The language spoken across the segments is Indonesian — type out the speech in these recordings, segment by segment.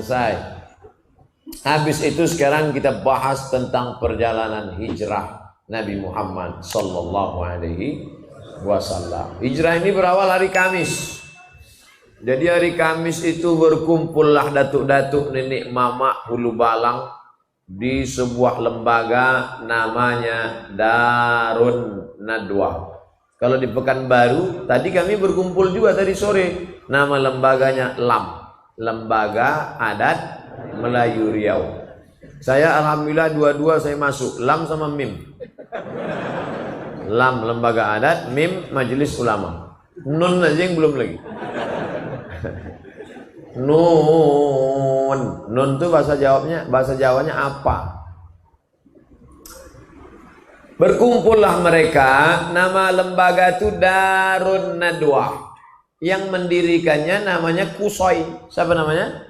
selesai. Habis itu sekarang kita bahas tentang perjalanan hijrah Nabi Muhammad sallallahu alaihi wasallam. Hijrah ini berawal hari Kamis. Jadi hari Kamis itu berkumpullah datuk-datuk, nenek mama, hulu balang di sebuah lembaga namanya Darun Nadwa. Kalau di Pekanbaru, tadi kami berkumpul juga tadi sore. Nama lembaganya LAM, Lembaga Adat Melayu Riau. Saya alhamdulillah dua-dua saya masuk, LAM sama MIM. LAM Lembaga Adat, MIM Majelis Ulama. Nun aja yang belum lagi. Nun itu bahasa Jawanya apa? Berkumpullah mereka, nama lembaga itu Darun Nadwa. Yang mendirikannya namanya Kusoi. Siapa namanya?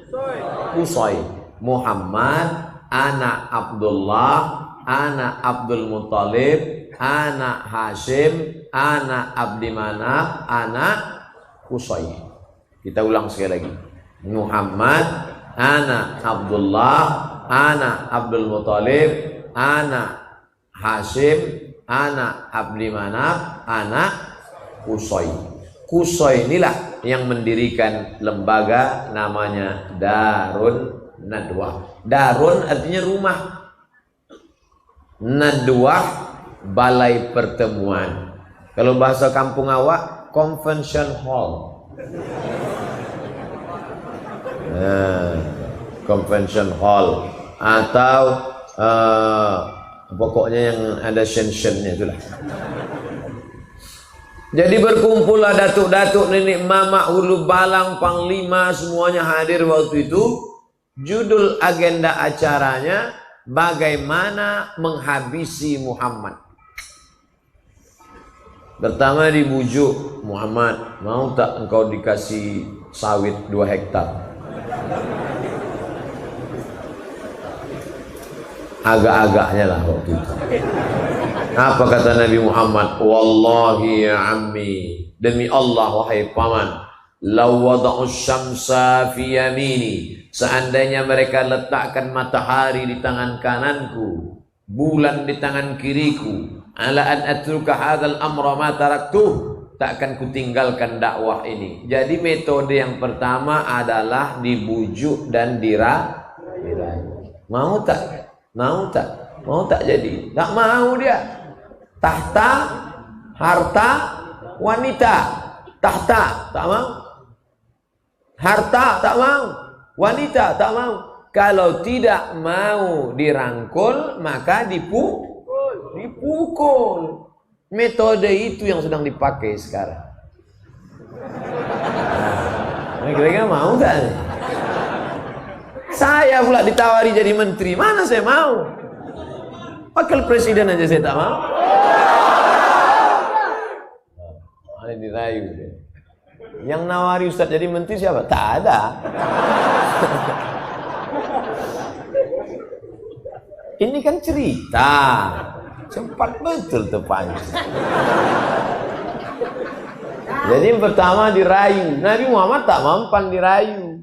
Kusoi. Muhammad, anak Abdullah, anak Abdul Muttalib, anak Hashim, anak Abdi Manaf, anak Kusoi. Kita ulang sekali lagi. Muhammad, anak Abdullah, anak Abdul Muttalib, anak Hashim, anak Abdi Manaf, anak Kusoi. Kusoi inilah yang mendirikan lembaga namanya Darun Nadwa. Darun artinya rumah, Nadwa balai pertemuan. Kalau bahasa kampung awak, convention hall. Convention hall atau pokoknya yang ada shensionnya itulah. Jadi berkumpullah datuk-datuk, nenek mama, hulu balang, panglima, semuanya hadir waktu itu. Judul agenda acaranya bagaimana menghabisi Muhammad. Pertama dibujuk, Muhammad, mau tak engkau dikasih sawit 2 hektar? Agak-agaknya lah waktu itu. Apa kata Nabi Muhammad? Wallahi ya ammi, demi Allah wahai paman, law wada'u syamsa fi yamini, seandainya mereka letakkan matahari di tangan kananku, bulan di tangan kiriku, ala an atruka hadzal amra ma taraktuh, tak akan kutinggalkan dakwah ini. Jadi metode yang pertama adalah dibujuk dan dirayu. Mau tak? Mau tak? Mau tak jadi? Tak mau dia. Tahta, harta, wanita. Tahta, tak mau. Harta, tak mau. Wanita, tak mau. Kalau tidak mau dirangkul, maka dipukul. Metode itu yang sedang dipakai sekarang. Nah, kira-kira mau tak? Saya pula ditawari jadi menteri, mana saya mau? Wakil presiden aja saya tak mau. Ada dirayu. Yang nawari Ustaz jadi menteri siapa? Tak ada. Ini kan cerita. Cepat betul terpancing. Jadi yang pertama dirayu. Nabi Muhammad tak mampan dirayu.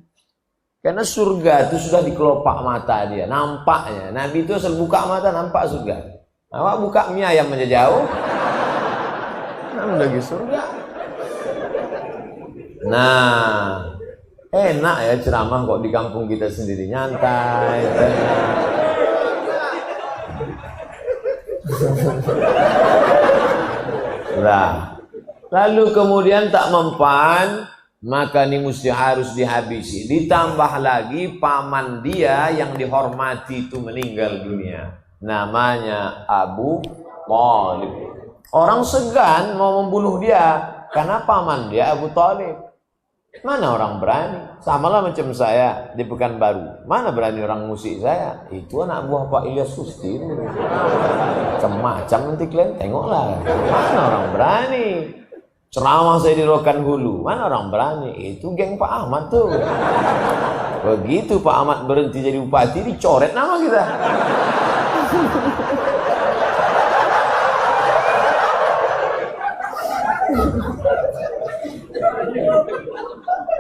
Karena surga itu sudah di kelopak mata dia, nampaknya. Nabi itu asal buka mata nampak surga. Awak buka mie ayam aja jauh, lagi surga. Nah, enak ya ceramah kok di kampung kita sendiri, nyantai. Nah, lalu kemudian tak mempan, maka ini mesti harus dihabisi. Ditambah lagi paman dia yang dihormati itu meninggal dunia. Namanya Abu Thalib. Orang segan mau membunuh dia karena paman dia Abu Thalib. Mana orang berani? Samalah macam saya di Pekanbaru. Mana berani orang musik saya? Itu anak buah Pak Ilyas Susti. Macam-macam nanti kalian tengoklah. Mana orang berani? Ceramah saya di Rokan Hulu, mana orang berani? Itu geng Pak Ahmad tuh. Begitu Pak Ahmad berhenti jadi bupati, dicoret nama kita.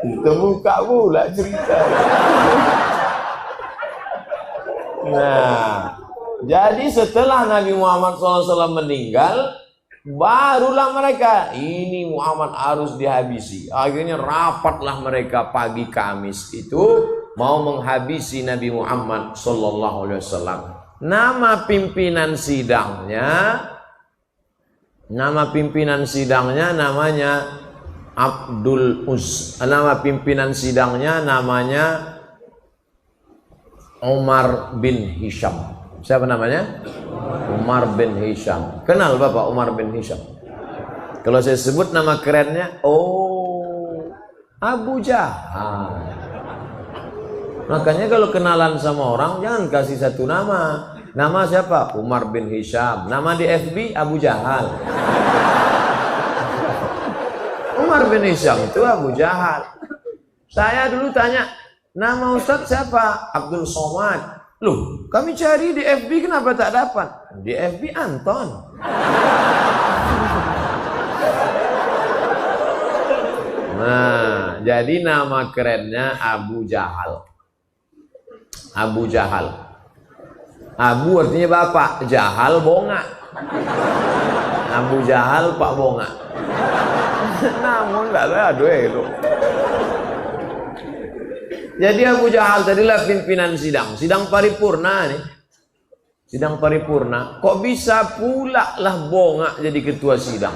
Kita buka pula cerita. Nah, jadi setelah Nabi Muhammad SAW meninggal, barulah mereka, ini Muhammad harus dihabisi. Akhirnya rapatlah mereka pagi Kamis itu mau menghabisi Nabi Muhammad SAW. Nama pimpinan sidangnya namanya Abdul Uz. Nama pimpinan sidangnya namanya Umar bin Hisham. Siapa namanya? Umar bin Hisham. Kenal Bapak Umar bin Hisham? Kalau saya sebut nama kerennya, oh, Abu Jahal. Makanya kalau kenalan sama orang jangan kasih satu nama. Nama siapa? Umar bin Hisham. Nama di FB Abu Jahal. Umar bin Hisham itu Abu Jahal. Saya dulu tanya, nama Ustadz siapa? Abdul Somad. Loh, kami cari di FB kenapa tak dapat? Di FB Anton. Nah, jadi nama kerennya Abu Jahal. Abu Jahal. Abu artinya bapak, Jahal bonga. Abu Jahal Pak bonga. Namun enggak ada itu. Jadi Abu Jahal tadilah pimpinan sidang paripurna nih. Sidang paripurna. Kok bisa pula lah bonga jadi ketua sidang?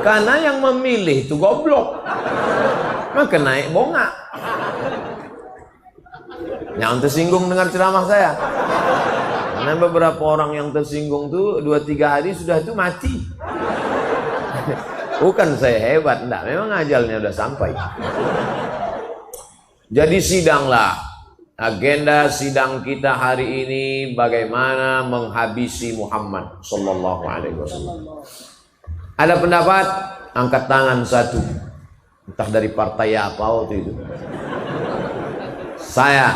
Karena yang memilih itu goblok. Maka naik bonga. Yang tersinggung dengar ceramah saya. Karena beberapa orang yang tersinggung tuh 2-3 hari sudah itu mati. Bukan saya hebat, enggak, memang ajalnya udah sampai. Jadi sidanglah. Agenda sidang kita hari ini bagaimana menghabisi Muhammad sallallahu alaihi wasallam. Ada pendapat angkat tangan satu. Entah dari partai apa waktu itu. Saya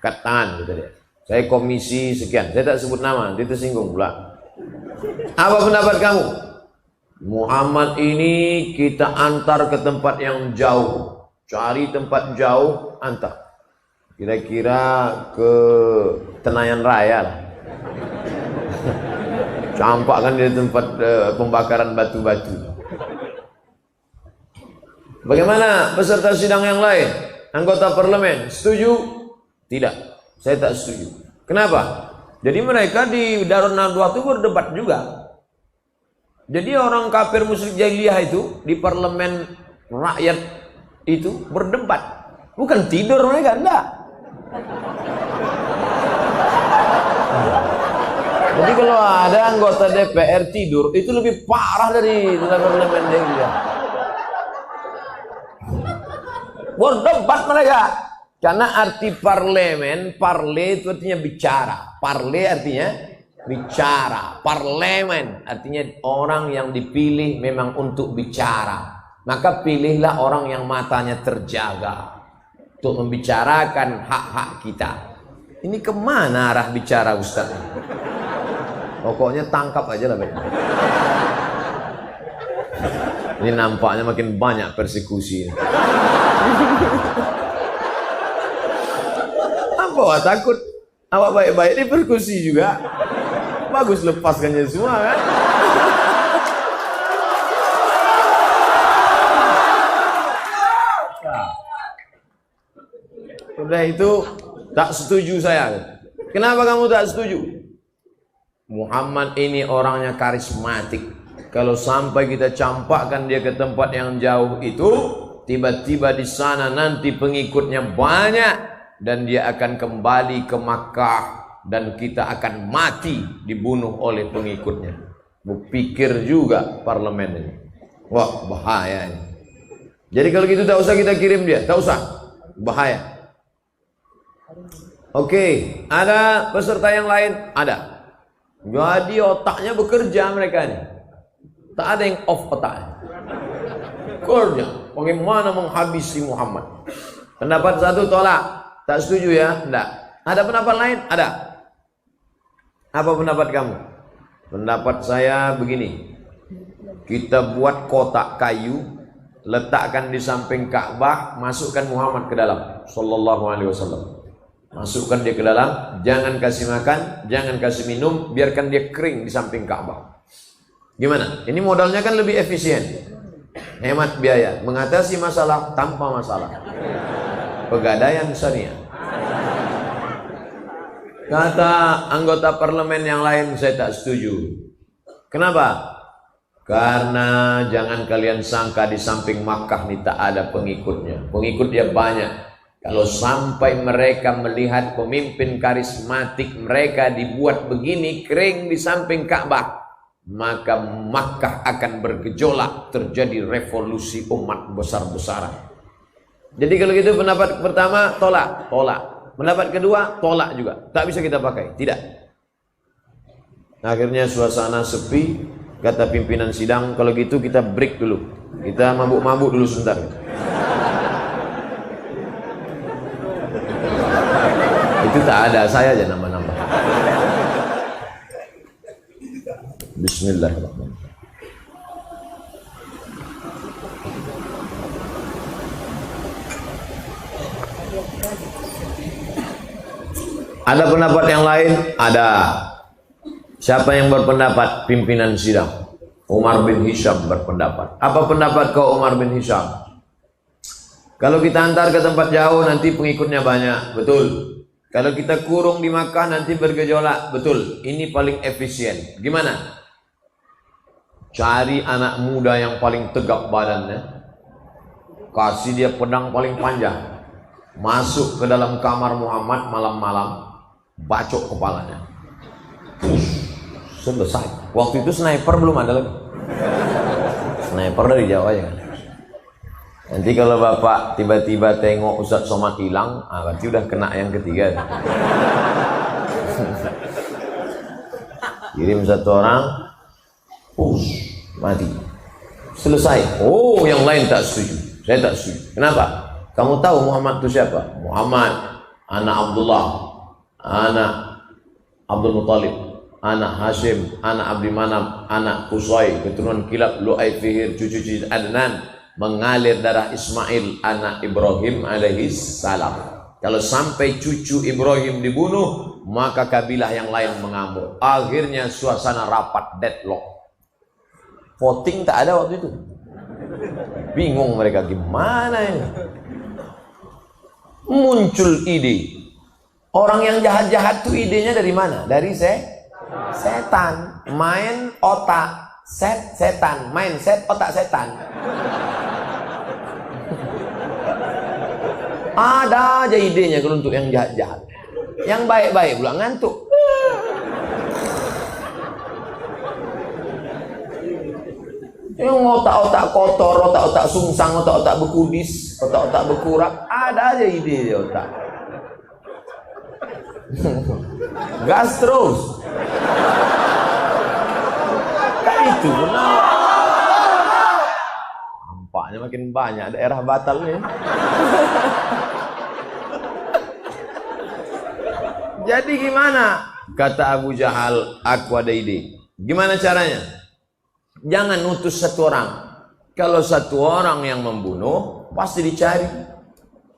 angkat tangan gitu dia. Saya komisi sekian. Saya tak sebut nama, dia tersinggung pula. Apa pendapat kamu? Muhammad ini kita antar ke tempat yang jauh. Cari tempat jauh, antar. Kira-kira ke Tenayan Raya lah. Campakkan di tempat pembakaran batu-batu. Bagaimana peserta sidang yang lain? Anggota parlemen, setuju? Tidak, saya tak setuju. Kenapa? Jadi mereka di Darun Nadwa itu berdebat juga. Jadi orang kafir musyrik jahiliyah itu di parlemen rakyat itu berdebat. Bukan tidur mereka, enggak. Jadi kalau ada anggota DPR tidur, itu lebih parah dari parlemen jahiliyah. Berdebat mereka. Karena arti parlemen, parle itu artinya bicara. Parle artinya bicara. Parlemen artinya orang yang dipilih memang untuk bicara. Maka pilihlah orang yang matanya terjaga untuk membicarakan hak-hak kita. Ini kemana arah bicara Ustaz? Pokoknya tangkap aja lah. Ini nampaknya makin banyak persekusi. Apa takut? Awak baik-baik ini persekusi juga. Bagus lepaskannya semua kan? Udah itu tak setuju saya. Kenapa kamu tak setuju? Muhammad ini orangnya karismatik. Kalau sampai kita campakkan dia ke tempat yang jauh itu, tiba-tiba di sana nanti pengikutnya banyak dan dia akan kembali ke Makkah dan kita akan mati dibunuh oleh pengikutnya. Berpikir juga parlemen ini. Wah, bahaya ini. Jadi kalau gitu tak usah kita kirim dia, tak usah. Bahaya. Oke, ada peserta yang lain? Ada. Jadi otaknya bekerja mereka ini. Tak ada yang off otaknya. Kerja. Bagaimana menghabisi Muhammad? Pendapat satu tolak. Tak setuju ya? Tidak. Ada pendapat lain? Ada. Apa pendapat kamu? Pendapat saya begini. Kita buat kotak kayu, letakkan di samping Ka'bah, masukkan Muhammad ke dalam. Sallallahu alaihi wasallam. Masukkan dia ke dalam, jangan kasih makan, jangan kasih minum, biarkan dia kering di samping Ka'bah. Gimana? Ini modalnya kan lebih efisien, hemat biaya, mengatasi masalah tanpa masalah. Pegadaian syariah. Kata anggota parlemen yang lain, saya tak setuju. Kenapa? Karena jangan kalian sangka di samping Makkah ini tak ada pengikutnya. Pengikut dia banyak. Kalau sampai mereka melihat pemimpin karismatik mereka dibuat begini kering di samping Ka'bah, maka Makkah akan bergejolak, terjadi revolusi umat besar-besaran. Jadi kalau gitu pendapat pertama tolak, tolak. Pendapat kedua tolak juga, tak bisa kita pakai, tidak. Akhirnya suasana sepi, kata pimpinan sidang, kalau gitu kita break dulu, kita mabuk-mabuk dulu sebentar. Itu tak ada, saya aja nambah-nambah. Bismillahirrahmanirrahim. Ada pendapat yang lain? Ada. Siapa yang berpendapat? Pimpinan sidang Umar bin Hisham berpendapat. Apa pendapat kau Umar bin Hisham? Kalau kita antar ke tempat jauh nanti pengikutnya banyak, betul. Kalau kita kurung di Makkah nanti bergejolak, betul. Ini paling efisien. Gimana? Cari anak muda yang paling tegap badannya, kasih dia pedang paling panjang, masuk ke dalam kamar Muhammad malam-malam, bacok kepalanya. Selesai. Waktu itu sniper belum ada lagi. Sniper dari Jawa ya. Nanti kalau bapak tiba-tiba tengok Ustadz Somad hilang, berarti udah kena yang ketiga. Kirim satu orang, mati. Selesai. Oh, yang lain tak setuju. Saya tak setuju. Kenapa? Kamu tahu Muhammad itu siapa? Muhammad, anak Abdullah, anak Abdul Muttalib, anak Hashim, anak Abdi Manaf, anak Qusay, keturunan Kilab, Lu'ay, Fihir, cucu-cucu Adnan, mengalir darah Ismail anak Ibrahim alaihi salam. Kalau sampai cucu Ibrahim dibunuh, maka kabilah yang lain mengamuk. Akhirnya suasana rapat, deadlock. Voting tak ada waktu itu. Bingung mereka, gimana ini? Muncul ide. Orang yang jahat-jahat tuh idenya dari mana? Dari setan. Main otak setan, mindset otak setan. Ada aja idenya kalau untuk yang jahat-jahat. Yang baik-baik pula ngantuk. Yang otak-otak kotor, otak-otak sungsang, otak-otak bekudis, otak-otak bekurak, ada aja ide di otak. Gas terus. Tak itu benar. Nampaknya makin banyak daerah batal nih. Jadi gimana? Kata Abu Jahal, aku ada ide. Gimana caranya? Jangan utus satu orang. Kalau satu orang yang membunuh, pasti dicari.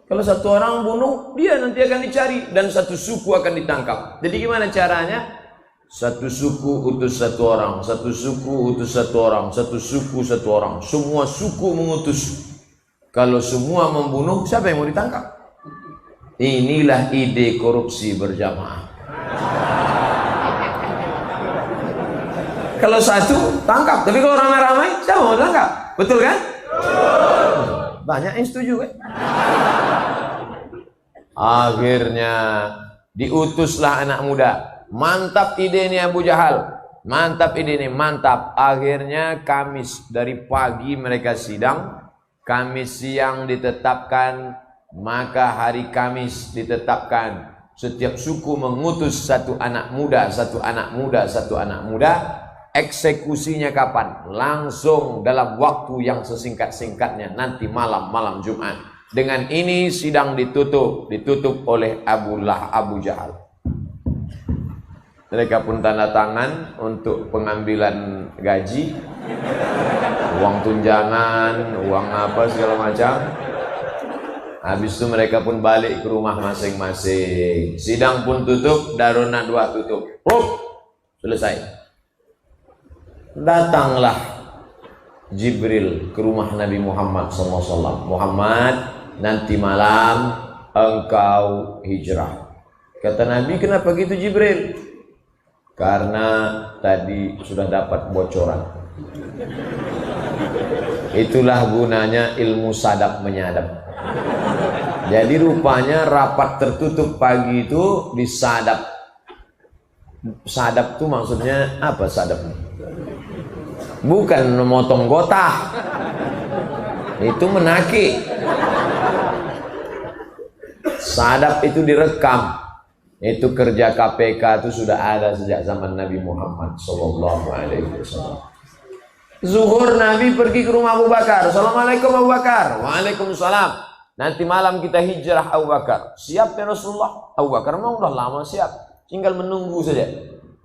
Kalau satu orang bunuh, dia nanti akan dicari. Dan satu suku akan ditangkap. Jadi gimana caranya? Satu suku utus satu orang, satu suku utus satu orang, satu suku satu orang. Semua suku mengutus. Kalau semua membunuh, siapa yang mau ditangkap? Inilah ide korupsi berjamaah. Kalau satu tangkap, tapi kalau ramai-ramai siapa mau tangkap? Betul kan? Banyak yang setuju kan? Akhirnya diutuslah anak muda. Mantap ide ini Abu Jahal. Mantap ide ini, mantap. Akhirnya Kamis dari pagi mereka sidang, Kamis siang ditetapkan, maka hari Kamis ditetapkan setiap suku mengutus satu anak muda, satu anak muda, satu anak muda. Eksekusinya kapan? Langsung dalam waktu yang sesingkat-singkatnya, nanti malam Jumat. Dengan ini sidang ditutup oleh Abu Jahal. Mereka pun tanda tangan untuk pengambilan gaji, uang tunjangan, uang apa segala macam. Habis itu mereka pun balik ke rumah masing-masing. Sidang pun tutup, Darunat 2 tutup. Selesai. Datanglah Jibril ke rumah Nabi Muhammad SAW. Muhammad, nanti malam engkau hijrah. Kata Nabi, kenapa gitu Jibril? Karena tadi sudah dapat bocoran. Itulah gunanya ilmu sadap menyadap. Jadi rupanya rapat tertutup pagi itu disadap. Sadap itu maksudnya apa sadap? Bukan memotong gotah. Itu menaki. Sadap itu direkam. Itu kerja KPK itu sudah ada sejak zaman Nabi Muhammad sallallahu alaihi wasallam. Zuhur Nabi pergi ke rumah Abu Bakar. Assalamualaikum Abu Bakar. Waalaikumsalam. Nanti malam kita hijrah Abu Bakar. Siap ya Rasulullah? Abu Bakar memang udah lama siap. Tinggal menunggu saja.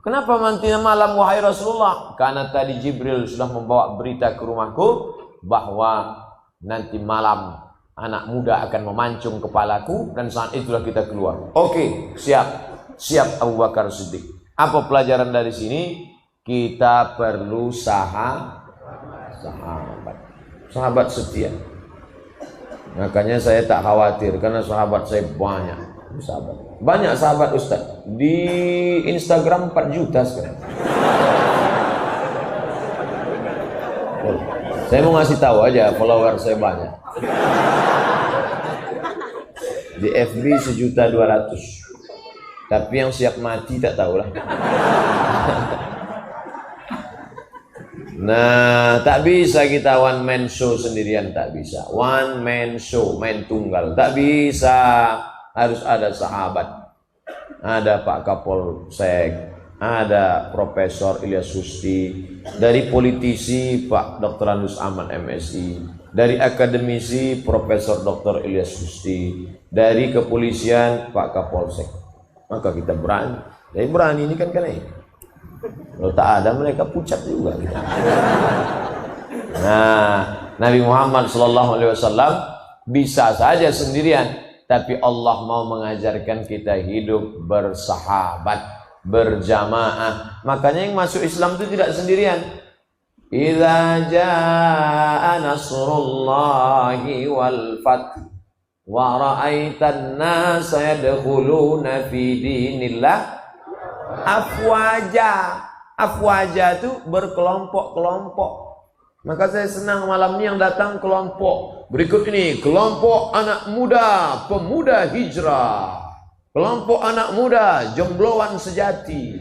Kenapa nanti malam wahai Rasulullah? Karena tadi Jibril sudah membawa berita ke rumahku bahwa nanti malam anak muda akan memancung kepalaku dan saat itulah kita keluar. Oke, siap. Siap Abu Bakar Siddiq. Apa pelajaran dari sini? Kita perlu sahabat setia. Makanya saya tak khawatir karena sahabat saya banyak. Banyak sahabat Ustaz. Di Instagram 4 juta sekarang. Saya mau ngasih tahu aja follower saya banyak. Di FB 1.200.000. Tapi yang siap mati tak tahulah. Nah, tak bisa kita one man show sendirian, tak bisa. One man show, main tunggal, tak bisa. Harus ada sahabat. Ada Pak Kapolsek, ada Profesor Ilyas Susti, dari politisi Pak Dr. Andus Ahmad MSI, dari akademisi Profesor Dr. Ilyas Susti, dari kepolisian Pak Kapolsek. Maka kita berani. Jadi berani ini kan ini. Kalau tak ada mereka pucat juga kita. Nah, Nabi Muhammad SAW bisa saja sendirian, tapi Allah mau mengajarkan kita hidup bersahabat, berjamaah. Makanya yang masuk Islam itu tidak sendirian. Idza jaa nasrullahi wal fath wa ra'aitan nasa yadkhuluna fi dinillah afwaja. Afwaja itu berkelompok-kelompok. Maka saya senang malam ini yang datang kelompok. Berikut ini kelompok anak muda, pemuda hijrah. Kelompok anak muda, jombloan sejati.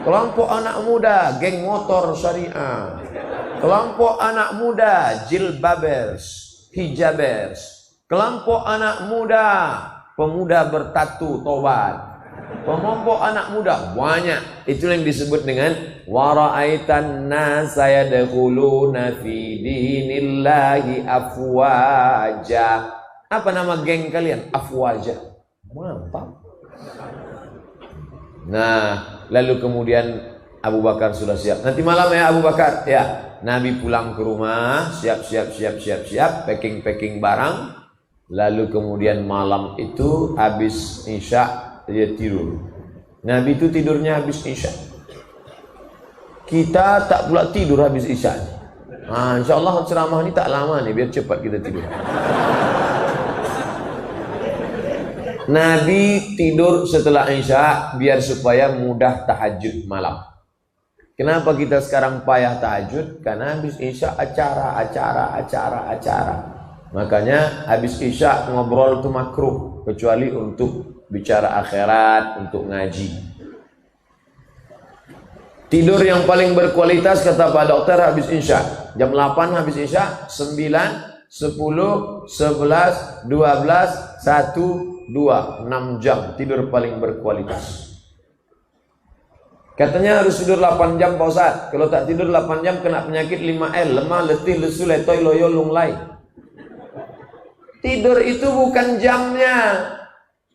Kelompok anak muda, geng motor syariah. Kelompok anak muda, jilbabers, hijabers. Kelompok anak muda, pemuda bertatu tobat. Kelompok anak muda banyak. Itu yang disebut dengan wara'aitan nasa yadkhuluna fi dinillahi afwaja. Apa nama geng kalian? Afwaja. Mantap. Nah, lalu kemudian Abu Bakar sudah siap. Nanti malam ya Abu Bakar. Ya, Nabi pulang ke rumah, siap, packing barang. Lalu kemudian malam itu habis Isya dia tidur. Nabi itu tidurnya habis Isya. Kita tak pula tidur habis Isya. InsyaAllah ceramah ini tak lama nih, biar cepat kita tidur. Nabi tidur setelah Isya biar supaya mudah tahajud malam. Kenapa kita sekarang payah tahajud? Karena habis Isya acara. Makanya habis Isya ngobrol itu makruh, kecuali untuk bicara akhirat, untuk ngaji. Tidur yang paling berkualitas kata Pak Dokter habis Isya. Jam 8 habis Isya, 9, 10, 11, 12, 1, 2, 6 jam tidur paling berkualitas. Katanya harus tidur 8 jam Pak Ustaz. Kalau tak tidur 8 jam kena penyakit 5L, lemah, letih, lesu, letoy, loyo, lunglai. Tidur itu bukan jamnya,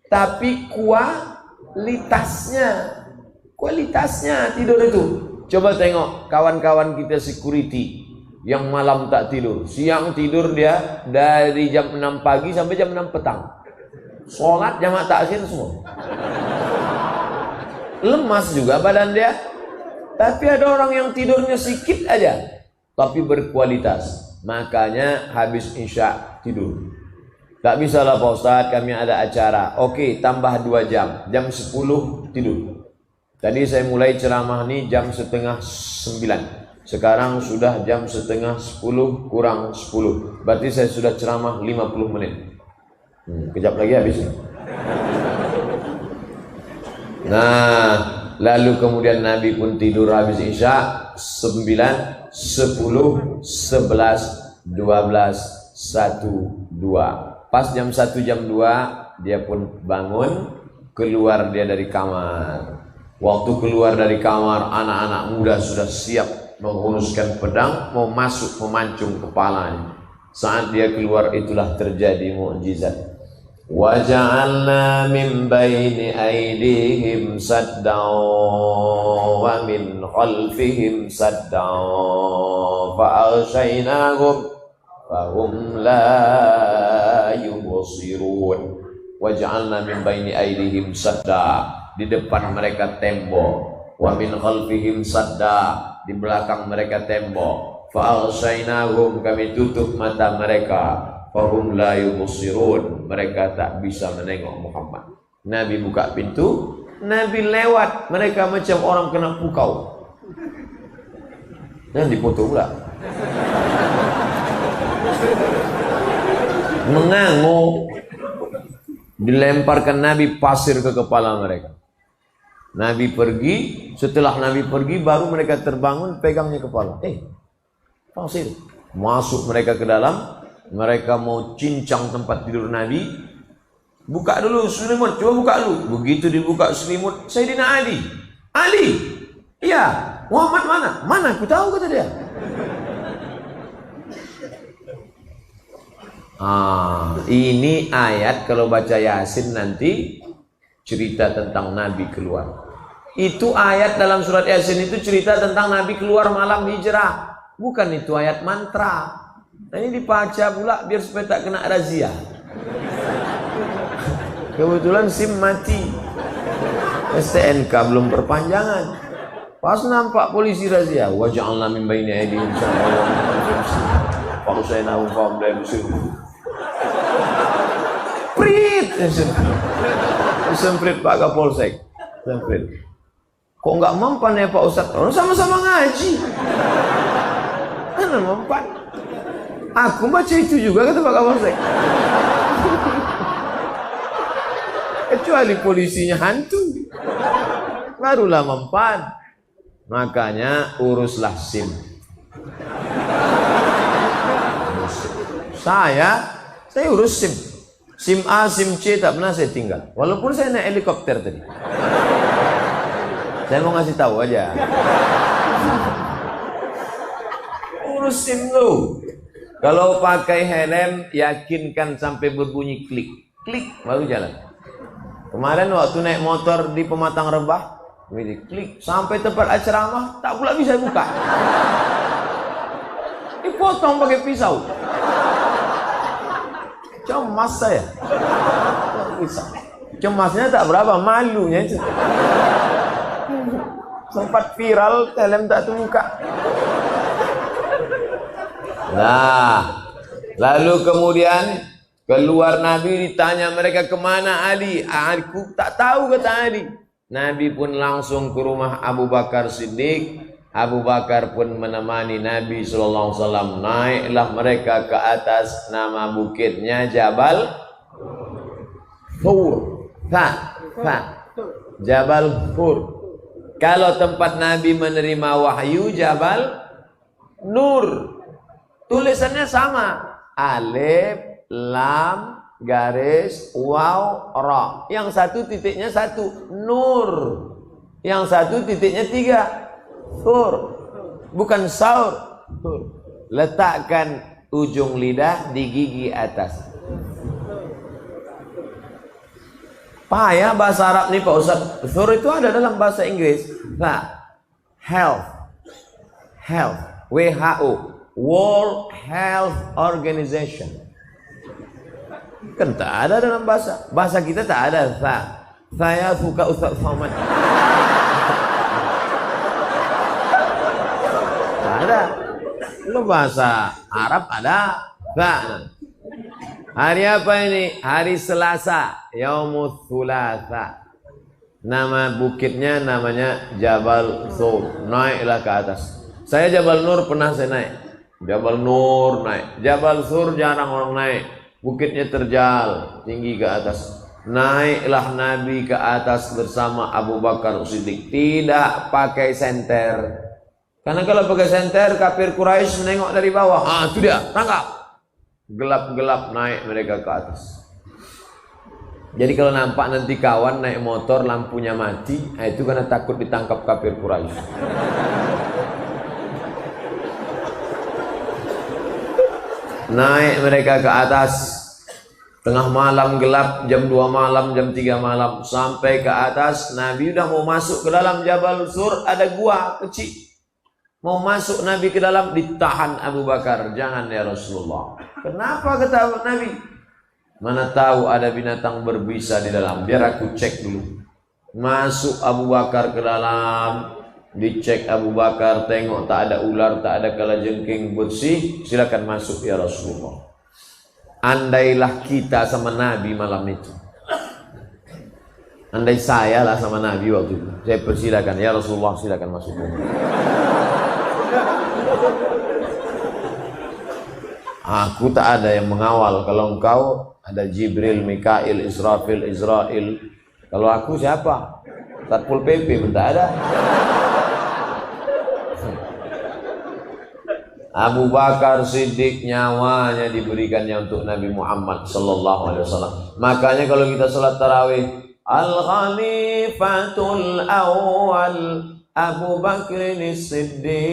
tapi kualitasnya tidur itu. Coba tengok kawan-kawan kita security yang malam tak tidur. Siang tidur dia dari jam 6 pagi sampai jam 6 petang. Sholat jamaah takhir semua. Lemas juga badan dia. Tapi ada orang yang tidurnya sedikit aja, tapi berkualitas. Makanya habis isya tidur. Tak bisa lah Pak Ustadz, kami ada acara. Oke, tambah 2 jam. Jam 10 tidur. Tadi saya mulai ceramah nih jam setengah 9. Sekarang sudah jam setengah 10 kurang 10. Berarti saya sudah ceramah 50 menit. Kejap lagi habis. Nah, lalu kemudian Nabi pun tidur habis isya 9, 10, 11, 12, 1, 2. Pas jam 1 jam 2 dia pun bangun, keluar dia dari kamar. Waktu keluar dari kamar, anak-anak muda sudah siap menghunuskan pedang, mau masuk memancung kepalanya. Saat dia keluar itulah terjadi mukjizat. Wa ja'alna min baini aydihim saddan wa min khalfihim saddan fa aghshaynahum fa hum la yubsirun. Wa ja'alna min baini aydihim sadda, di depan mereka tembok. Wa min khalfihim sadda, di belakang mereka tembok. Fa aghshaynahum, kami tutup mata mereka. Fahum la yubsirun, mereka tak bisa menengok Muhammad. Nabi buka pintu, Nabi lewat, mereka macam orang kena pukau. Dan dipoto pula. Mengangguk. Dilemparkan Nabi pasir ke kepala mereka. Nabi pergi, setelah Nabi pergi baru mereka terbangun, pegangnya kepala. Pasir. Masuk mereka ke dalam, mereka mau cincang tempat tidur Nabi. Buka dulu selimut, coba buka dulu. Begitu dibuka selimut, Sayyidina Ali. Ali, iya, Muhammad mana? Mana? Aku tahu, kata dia. Ini ayat kalau baca Yasin nanti cerita tentang Nabi keluar. Itu ayat dalam surat Yasin itu cerita tentang Nabi keluar malam hijrah. Bukan itu ayat mantra. Nah, ini dibaca pula biar supaya tak kena razia. Kebetulan SIM mati. STNK belum perpanjangan. Pas nampak polisi razia, wa ja'alna min baini aydihim saddan fa aghshaynahum fa hum la yubsirun. Prit, semprit Pak Kapolsek. Semprit. Kok nggak mempan ya Pak Ustadz? Orang sama-sama ngaji. Mana mempan? Aku baca itu juga, kata Pak Kapolsek. Kecuali polisinya hantu, barulah mempan. Makanya uruslah SIM. Saya urus SIM. SIM A, SIM C tak pernah saya tinggal. Walaupun saya naik helikopter tadi. Saya mau ngasih tahu aja. Urus SIM lo. Kalau pakai helm, yakinkan sampai berbunyi klik. Klik, baru jalan. Kemarin waktu naik motor di Pematang Rebah, klik. Sampai tempat ceramah, tak pula bisa buka. Dipotong pakai pisau. Cemas saya. Cemasnya tak berapa, malunya itu. Sempat viral, helm tak terbuka. Nah, lalu kemudian keluar Nabi, ditanya mereka kemana Ali? Aku tak tahu, kata Ali. Nabi pun langsung ke rumah Abu Bakar Siddiq. Abu Bakar pun menemani Nabi SAW. Naiklah mereka ke atas, nama bukitnya Jabal Thur. Jabal Thur. Kalau tempat Nabi menerima wahyu, Jabal Nur. Tulisannya sama, alif, lam, garis, waw, ra. Yang satu titiknya 1, nur. Yang satu titiknya 3, Thur. Bukan saur, Thur. Letakkan ujung lidah di gigi atas. Payah bahasa Arab nih Pak Ustaz. Thur itu ada dalam bahasa Inggris. Nah, health, WHO. World Health Organization. Kan tak ada dalam bahasa kita tak ada saya suka Ustaz Somad. Tak ada. Lu bahasa Arab ada hari apa ini? Hari Selasa, Yaumul Thulatha. Nama bukitnya namanya Jabal Sur. Naiklah ke atas. Saya Jabal Nur pernah saya naik. Jabal Nur naik. Jabal Sur jarang orang naik. Bukitnya terjal, tinggi ke atas. Naiklah Nabi ke atas bersama Abu Bakar Siddiq. Tidak pakai senter. Karena kalau pakai senter, kafir Quraisy menengok dari bawah. Itu dia, tangkap. Gelap-gelap naik mereka ke atas. Jadi kalau nampak nanti kawan naik motor lampunya mati, itu karena takut ditangkap kafir Quraisy. Naik mereka ke atas, tengah malam gelap, jam 2 malam, jam 3 malam, sampai ke atas. Nabi udah mau masuk ke dalam Jabal Sur, ada gua kecil. Mau masuk Nabi ke dalam, ditahan Abu Bakar. Jangan ya Rasulullah. Kenapa kata Nabi? Mana tahu ada binatang berbisa di dalam, biar aku cek dulu. Masuk Abu Bakar ke dalam, dicek Abu Bakar, tengok tak ada ular, tak ada kalajengking, bersih, silakan masuk ya Rasulullah. Andailah kita sama Nabi malam itu, andai saya lah sama Nabi waktu itu, saya persilakan ya Rasulullah, silakan masuk. Aku tak ada yang mengawal. Kalau engkau ada Jibril, Mikail, Israfil, Israel. Kalau aku siapa? Satpol PP pun tak ada. Abu Bakar Siddiq nyawanya diberikannya untuk Nabi Muhammad sallallahu alaihi wasallam. Makanya kalau kita salat tarawih, Al-Khalifatul Awwal Abu Bakr Siddiq.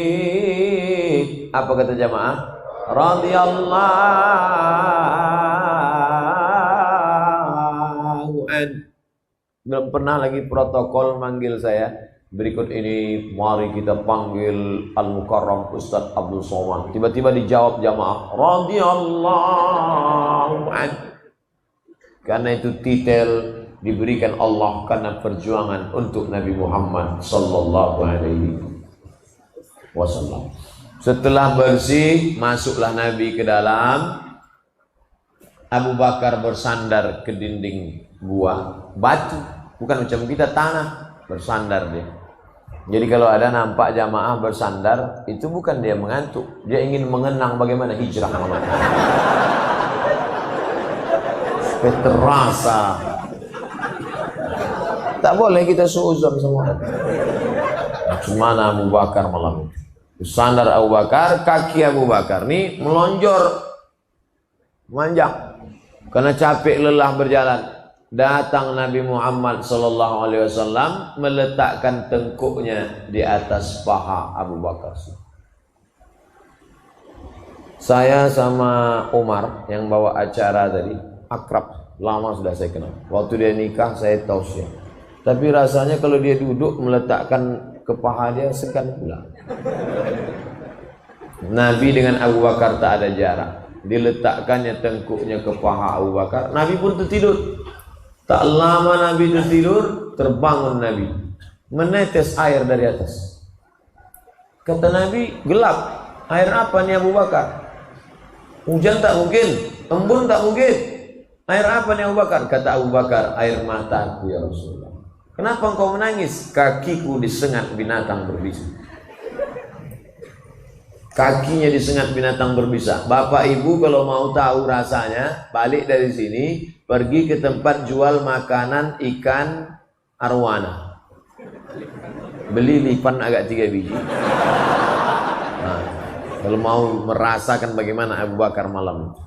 Apa kata jamaah? Radhiyallahu an. Belum pernah lagi protokol manggil saya. Berikut ini mari kita panggil Al-Mukarram Ustaz Abdul Somad. Tiba-tiba dijawab jamaah, radhiyallahu an. Karena itu titel diberikan Allah karena perjuangan untuk Nabi Muhammad sallallahu alaihi wasallam. Setelah bersih, masuklah Nabi ke dalam. Abu Bakar bersandar ke dinding gua, batu, bukan macam kita tanah, bersandar dia. Jadi kalau ada nampak jamaah bersandar, itu bukan dia mengantuk, dia ingin mengenang bagaimana hijrah Muhammad. Supaya terasa. Tak boleh kita suuzon semua. Cuma Abu Bakar malam itu. Sandar Abu Bakar, kaki Abu Bakar nih melonjor, manjang, karena capek lelah berjalan. Datang Nabi Muhammad sallallahu alaihi wasallam meletakkan tengkuknya di atas paha Abu Bakar. Saya sama Umar yang bawa acara tadi akrab, lama sudah saya kenal. Waktu dia nikah saya tausiah. Tapi rasanya kalau dia duduk meletakkan ke paha dia segan pula. Nabi dengan Abu Bakar tak ada jarak. Diletakkannya tengkuknya ke paha Abu Bakar. Nabi pun tertidur. Tak lama Nabi tertidur, terbangun Nabi. Menetes air dari atas. Kata Nabi, gelap. Air apa nih Abu Bakar? Hujan tak mungkin, embun tak mungkin. Air apa nih Abu Bakar? Kata Abu Bakar, air mataku ya Rasulullah. Kenapa engkau menangis? Kakiku disengat binatang berbisa. Kakinya disengat binatang berbisa. Bapak ibu kalau mau tahu rasanya, balik dari sini, pergi ke tempat jual makanan ikan arwana. Beli lipan agak 3 biji. Nah, kalau mau merasakan bagaimana Abu Bakar malam itu.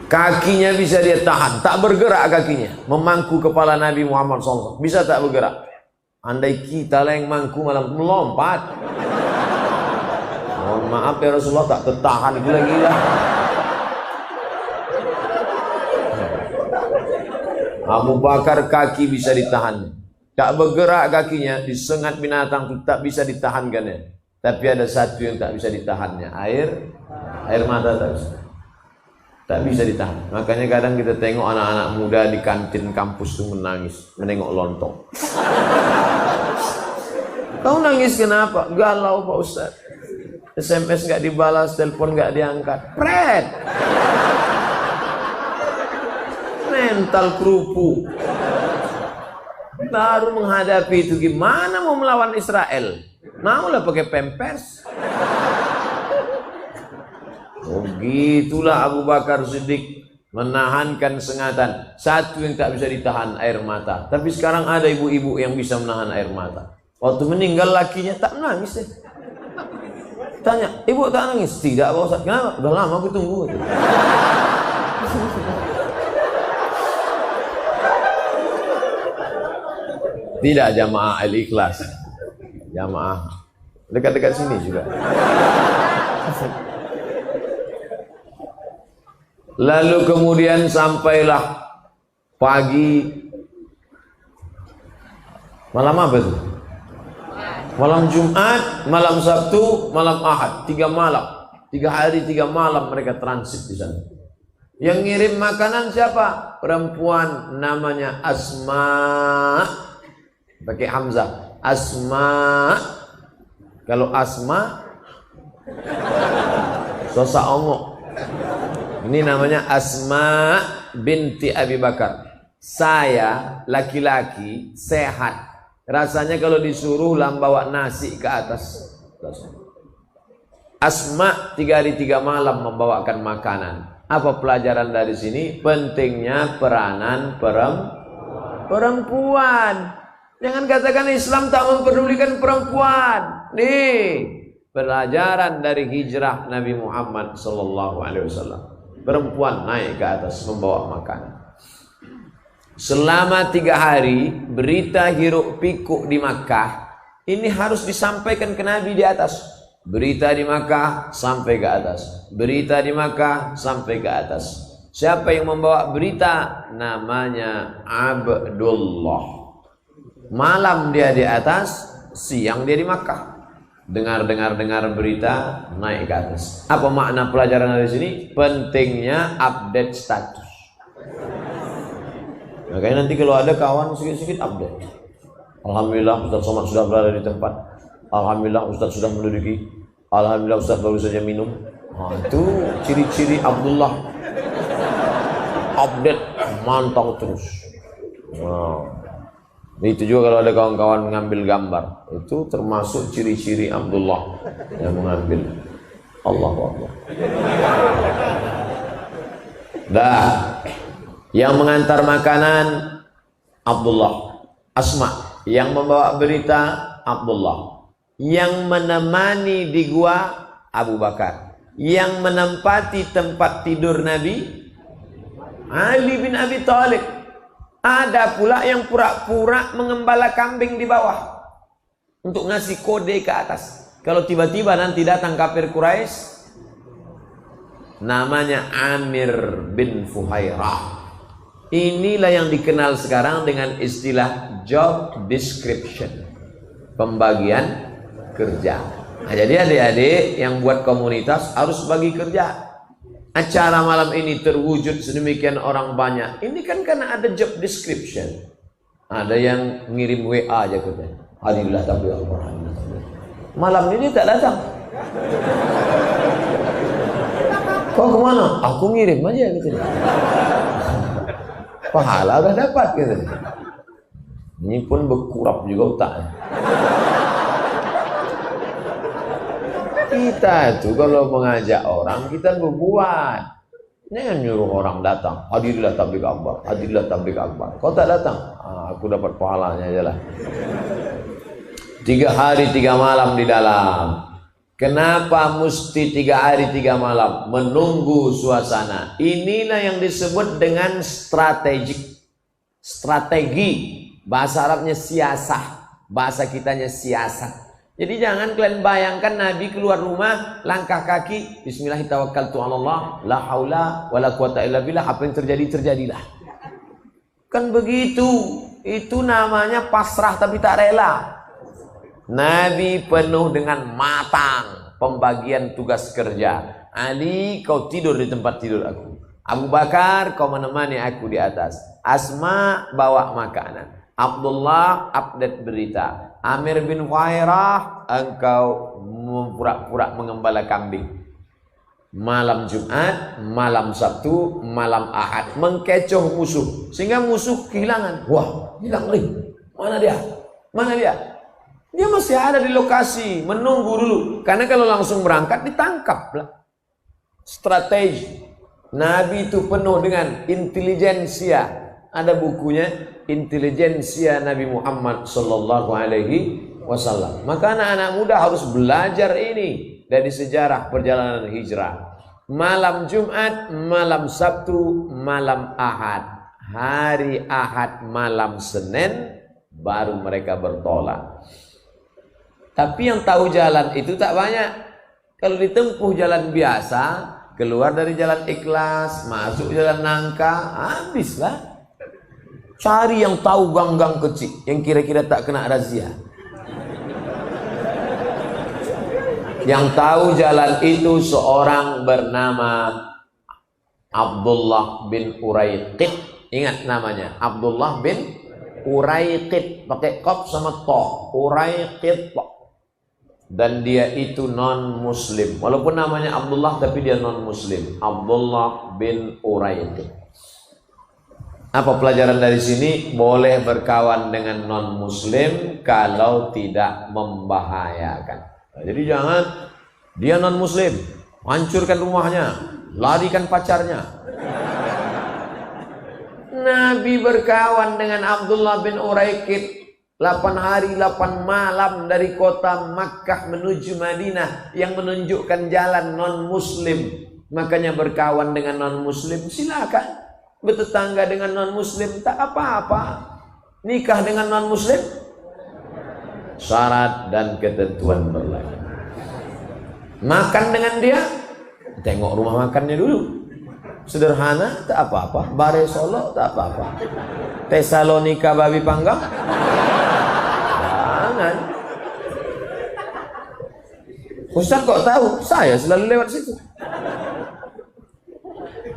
Kakinya bisa dia tahan, tak bergerak kakinya, memangku kepala Nabi Muhammad SAW, bisa tak bergerak. Andai kita lah yang mangku malam melompat. Mohon maaf ya Rasulullah, tak tertahan gila-gila. Abu Bakar kaki bisa ditahan, tak bergerak kakinya, disengat binatang tak bisa ditahankannya. Tapi ada satu yang tak bisa ditahannya, air mata tak bisa. Tak bisa ditahan. Makanya kadang kita tengok anak-anak muda di kantin kampus tuh menangis, menengok lontong. Kau nangis kenapa? Galau Pak Ustaz. SMS nggak dibalas, telepon nggak diangkat. Pret. Mental kerupuk. Baru menghadapi itu gimana mau melawan Israel? Maulah pakai pampers. Oh gitulah Abu Bakar Siddiq menahankan sengatan. Satu yang tak bisa ditahan, air mata. Tapi sekarang ada ibu-ibu yang bisa menahan air mata. Waktu meninggal lakinya tak nangis deh. Tanya, ibu tak nangis? Tidak Pak Ustaz. Kenapa? Udah lama aku tunggu. Tidak jamaah Al-Ikhlas. Jamaah dekat-dekat sini juga. Lalu kemudian sampailah pagi. Malam apa itu? Malam Jumat, malam Sabtu, malam Ahad. 3 malam. 3 hari 3 malam mereka transit di sana. Yang ngirim makanan siapa? Perempuan namanya Asma. Pakai Hamzah. Asma. Kalau Asma Sosa Ongo. Ini namanya Asma binti Abi Bakar. Saya laki-laki sehat. Rasanya kalau disuruh bawa nasi ke atas. Asma 3 hari 3 malam membawakan makanan. Apa pelajaran dari sini? Pentingnya peranan perempuan. Jangan katakan Islam tak mempedulikan perempuan. Nih, pelajaran dari hijrah Nabi Muhammad SAW. Perempuan naik ke atas membawa makanan. Selama 3 hari berita hiruk pikuk di Makkah ini harus disampaikan ke Nabi di atas. Berita di Makkah sampai ke atas. Berita di Makkah sampai ke atas. Siapa yang membawa berita? Namanya Abdullah. Malam dia di atas, siang dia di Makkah. Dengar berita, naik ke atas. Apa makna pelajaran dari sini? Pentingnya update status. Makanya nanti kalau ada kawan sedikit-sedikit update. Alhamdulillah Ustaz Somad sudah berada di tempat. Alhamdulillah Ustaz sudah menduduki. Alhamdulillah Ustaz baru saja minum. Itu ciri-ciri Abdullah. Update mantau terus. Itu juga kalau ada kawan-kawan mengambil gambar, itu termasuk ciri-ciri Abdullah yang mengambil. Allahu Akbar. Dah, yang mengantar makanan Abdullah. Asma yang membawa berita Abdullah. Yang menemani di gua Abu Bakar. Yang menempati tempat tidur Nabi Ali bin Abi Thalib. Ada pula yang pura-pura mengembala kambing di bawah untuk ngasih kode ke atas. Kalau tiba-tiba nanti datang kafir Quraisy, namanya Amir bin Fuhairah. Inilah yang dikenal sekarang dengan istilah job description, pembagian kerja. Nah, jadi adik-adik yang buat komunitas harus bagi kerja. Acara malam ini terwujud sedemikian orang banyak. Ini kan karena ada job description. Ada yang ngirim WA aja katanya. Alhamdulillah tabi'al Quran. Malam ini tak datang. Kau kemana? Aku ngirim aja katanya. Pahala udah dapat katanya. Ini pun berkurap juga otaknya. Kita itu kalau mengajak orang, kita berbuat. Jangan nyuruh orang datang. Hadirlah tabligh akbar, hadirlah tabligh akbar. Kau tak datang, aku dapat pahalanya aja lah. 3 hari 3 malam di dalam. Kenapa mesti 3 hari 3 malam? Menunggu suasana. Inilah yang disebut dengan strategik. Strategi. Bahasa Arabnya siasah. Bahasa kitanya siasat. Jadi jangan kalian bayangkan Nabi keluar rumah, langkah kaki, bismillahirrahmanirrahim, la haula wala quwata illa billah, apa yang terjadi terjadilah. Kan begitu. Itu namanya pasrah tapi tak rela. Nabi penuh dengan matang pembagian tugas kerja. Ali, kau tidur di tempat tidur aku. Abu Bakar, kau menemani aku di atas. Asma, bawa makanan. Abdullah, update berita. Amir bin Khairah, engkau pura-pura mengembala kambing. Malam Jumat, malam Sabtu, malam Ahad, mengkecoh musuh sehingga musuh kehilangan. Wah, hilang nih. Mana dia? Mana dia? Dia masih ada di lokasi, menunggu dulu. Karena kalau langsung berangkat ditangkap lah. Strategi. Nabi itu penuh dengan intelijensia. Ada bukunya, Intelijensia Nabi Muhammad sallallahu alaihi wasallam. Maka anak-anak muda harus belajar ini dari sejarah perjalanan hijrah. Malam Jumat, malam Sabtu, malam Ahad. Hari Ahad, malam Senin, baru mereka bertolak. Tapi yang tahu jalan itu tak banyak. Kalau ditempuh jalan biasa, keluar dari jalan ikhlas, masuk jalan nangka, habislah. Cari yang tahu gang-gang kecil, yang kira-kira tak kena razia. Yang tahu jalan itu seorang bernama Abdullah bin Uraiqid. Ingat namanya, Abdullah bin Uraiqid, pakai qaf sama ta. Uraiqid. Dan dia itu non muslim. Walaupun namanya Abdullah tapi dia non muslim. Abdullah bin Uraiqid. Apa pelajaran dari sini? Boleh berkawan dengan non muslim kalau tidak membahayakan. Jadi jangan dia non muslim, hancurkan rumahnya, larikan pacarnya. Nabi berkawan dengan Abdullah bin Uraiqid 8 hari 8 malam dari kota Makkah menuju Madinah, yang menunjukkan jalan non muslim. Makanya berkawan dengan non muslim silakan. Bertetangga dengan non muslim tak apa-apa. Nikah dengan non muslim, syarat dan ketentuan berlaku. Makan dengan dia, tengok rumah makannya dulu. Sederhana, tak apa-apa. Bare Solo, tak apa-apa. Tesalonika babi panggang, jangan. Ustaz kok tahu? Saya selalu lewat situ.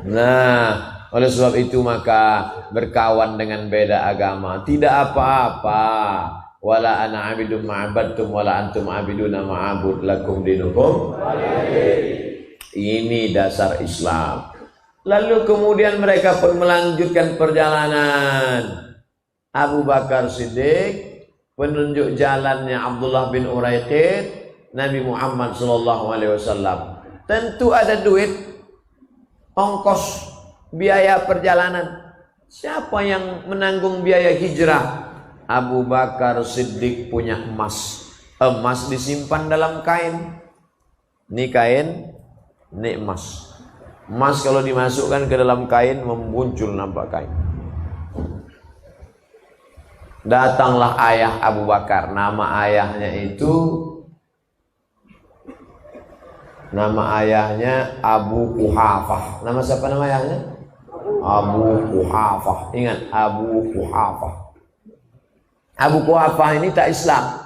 Nah, oleh sebab itu maka berkawan dengan beda agama tidak apa-apa. Wala ana abidun ma'abadtum wala antum abiduna ma'abud lakum dinukum. Ini dasar Islam. Lalu kemudian mereka pun melanjutkan perjalanan. Abu Bakar Siddiq penunjuk jalannya Abdullah bin Uraiqid, Nabi Muhammad SAW. Tentu ada duit, ongkos, biaya perjalanan. Siapa yang menanggung biaya hijrah? Abu Bakar Siddiq punya emas. Emas disimpan dalam kain. Ini kain, ini emas. Emas kalau dimasukkan ke dalam kain memuncul nampak kain. Datanglah ayah Abu Bakar. Nama ayahnya Abu Quhafah. Nama siapa nama ayahnya? Abu Quhafah. Ingat, Abu Quhafah. Abu Quhafah ini tak Islam,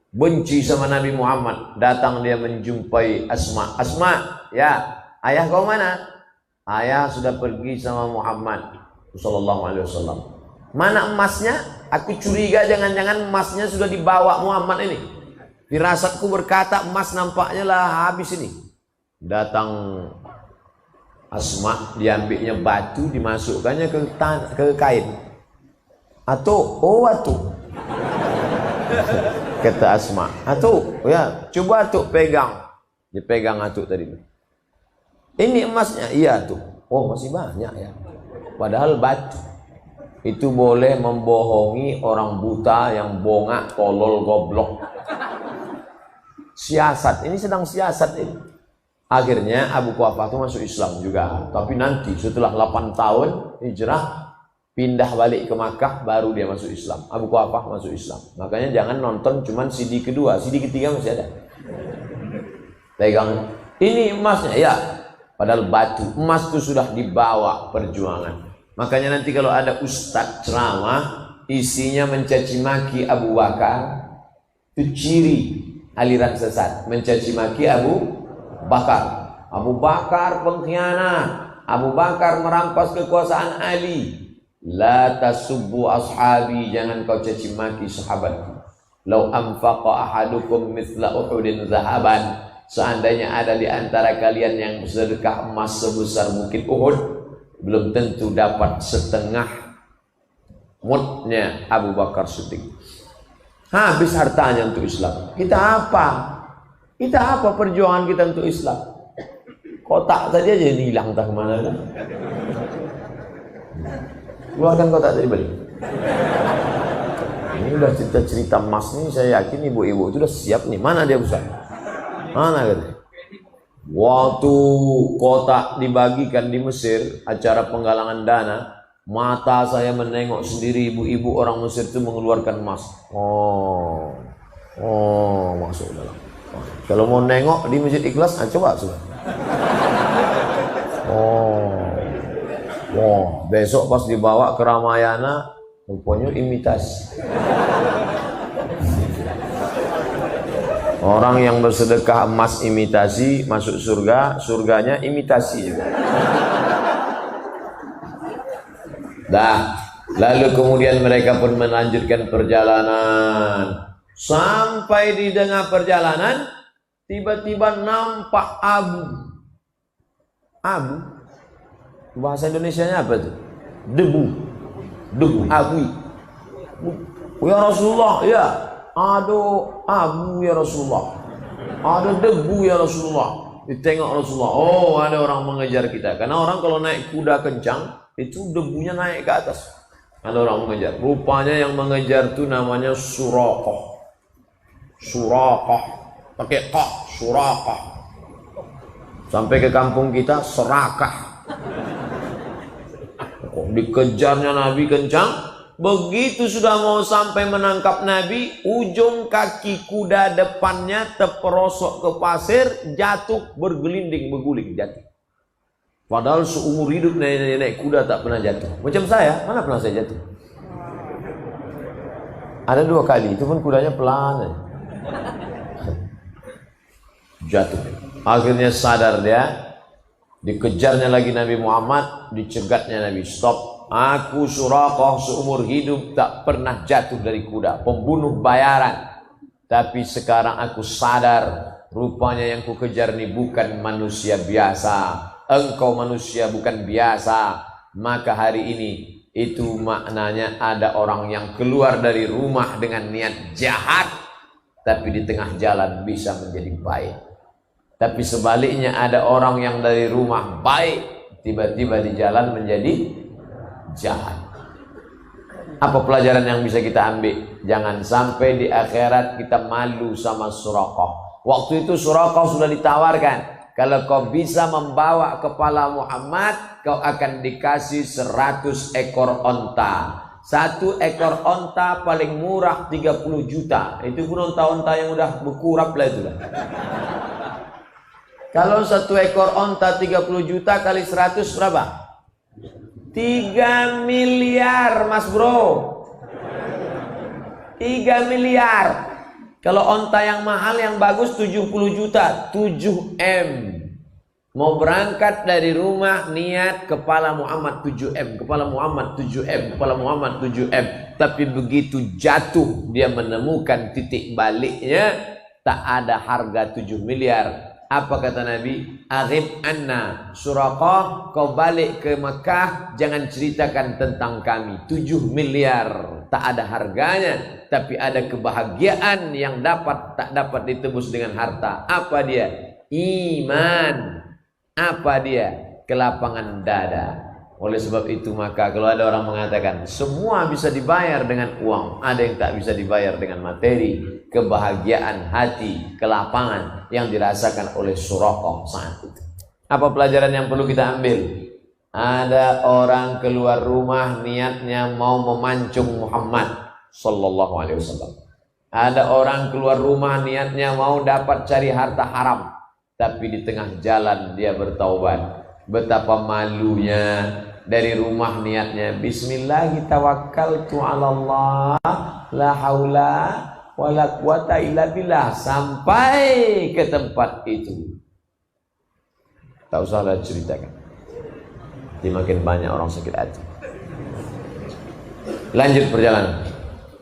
benci sama Nabi Muhammad. Datang dia menjumpai Asma. Asma, ya, ayah kau mana? Ayah sudah pergi sama Muhammad sallallahu alaihi wasallam. Mana emasnya? Aku curiga jangan-jangan emasnya sudah dibawa Muhammad ini. Firasatku berkata emas nampaknya lah habis ini. Datang Asma, diambilnya batu, dimasukkannya ke kain. Atuh, kata Asma, atuh, ya, coba atuh pegang. Dipegang atuh tadi. Ini emasnya, iya tuh. Oh, masih banyak ya. Padahal batu. Itu boleh membohongi orang buta yang bongak, tolol, goblok. Siasat, ini sedang siasat ini. Akhirnya Abu Quhafah itu masuk Islam juga. Tapi nanti setelah 8 tahun hijrah, pindah balik ke Makkah, baru dia masuk Islam. Abu Quhafah masuk Islam. Makanya jangan nonton cuman CD kedua, CD ketiga masih ada. Pegang, ini emasnya, ya. Padahal batu. Emas itu sudah dibawa perjuangan. Makanya nanti kalau ada ustadz ceramah, isinya mencaci maki Abu Bakar, Itu ciri aliran sesat, mencaci maki Abu Bakar. Abu Bakar pengkhianat, Abu Bakar merampas kekuasaan Ali. La tasubbu ashabi, jangan kau caci maki sahabatku. Lau anfaqa ahadukum mithla Uhudin zahaban, seandainya ada di antara kalian yang bersedekah emas sebesar bukit Uhud, belum tentu dapat setengah mudnya Abu Bakar Siddiq. Habis hartanya untuk Islam. Kita apa? Kita apa perjuangan kita untuk Islam? Kotak tadi aja hilang, entah kemana kan? Keluarkan kotak tadi balik. Ini udah cerita-cerita emas nih, saya yakin ibu-ibu itu udah siap nih. Mana dia Ustaz? Mana katanya? Waktu kotak dibagikan di Mesir, acara penggalangan dana, mata saya menengok sendiri ibu-ibu orang Mesir itu mengeluarkan emas. Oh, masuk dalam. Kalau mau nengok di Masjid Ikhlas, coba. Besok pas dibawa ke Ramayana, rupanya imitasi. Orang yang bersedekah emas imitasi masuk surga, surganya imitasi juga. Lalu kemudian mereka pun melanjutkan perjalanan. Sampai di tengah perjalanan, tiba-tiba nampak abu. Bahasa Indonesianya apa tuh? Debu, abu. Ya Rasulullah, ya. Aduh, abu ya Rasulullah. Ada debu ya Rasulullah. Ditengok Rasulullah. Oh, ada orang mengejar kita. Karena orang kalau naik kuda kencang, itu debunya naik ke atas. Ada orang mengejar. Rupanya yang mengejar itu namanya Suraqah. Pakai qah, Suraqah. Sampai ke kampung kita serakah. Dikejarnya Nabi kencang. Begitu sudah mau sampai menangkap Nabi, ujung kaki kuda depannya terperosok ke pasir, jatuh bergelinding, berguling jatuh. Padahal seumur hidup nenek kuda tak pernah jatuh. Macam saya, mana pernah saya jatuh? Ada 2 kali, itu pun kudanya pelan. Jatuh. Akhirnya sadar dia. Dikejarnya lagi Nabi Muhammad, dicegatnya Nabi. Stop. Aku Suraqah seumur hidup tak pernah jatuh dari kuda, pembunuh bayaran. Tapi sekarang aku sadar, rupanya yang ku kejar ini bukan manusia biasa. Engkau manusia bukan biasa. Maka hari ini itu maknanya ada orang yang keluar dari rumah dengan niat jahat, tapi di tengah jalan bisa menjadi baik. Tapi sebaliknya ada orang yang dari rumah baik, tiba-tiba di jalan menjadi jahat. Apa pelajaran yang bisa kita ambil? Jangan sampai di akhirat kita malu sama Suraqah. Waktu itu Suraqah sudah ditawarkan, kalau kau bisa membawa kepala Muhammad, kau akan dikasih 100 ekor onta. 1 ekor onta paling murah 30 juta. Itu pun onta-onta yang udah berkurap lah itu lah. Kalau 1 ekor onta 30 juta kali 100 berapa? 3 miliar mas bro. 3 miliar. Kalau onta yang mahal yang bagus 70 juta, 7M. Mau berangkat dari rumah niat kepala Muhammad 7M, kepala Muhammad 7M, kepala Muhammad 7M. Tapi begitu jatuh dia menemukan titik baliknya, tak ada harga 7 miliar. Apa kata Nabi? Aghib anna Suraqah, kau balik ke Mekah, jangan ceritakan tentang kami. 7 miliar tak ada harganya, tapi ada kebahagiaan yang tak dapat ditebus dengan harta. Apa dia? Iman. Apa dia? Kelapangan dada. Oleh sebab itu maka kalau ada orang mengatakan semua bisa dibayar dengan uang, ada yang tak bisa dibayar dengan materi. Kebahagiaan hati, kelapangan yang dirasakan oleh Suraqah saat itu. Apa pelajaran yang perlu kita ambil? Ada orang keluar rumah niatnya mau memancung Muhammad sallallahu alaihi wasallam. Ada orang keluar rumah niatnya mau dapat cari harta haram, tapi di tengah jalan dia bertaubat. Betapa malunya. Dari rumah niatnya bismillah tawakkaltu 'ala Allah la haula wala quwata illa billah. Sampai ke tempat itu. Tak usahlah ceritakan. Jadi makin banyak orang sakit hati. Lanjut perjalanan.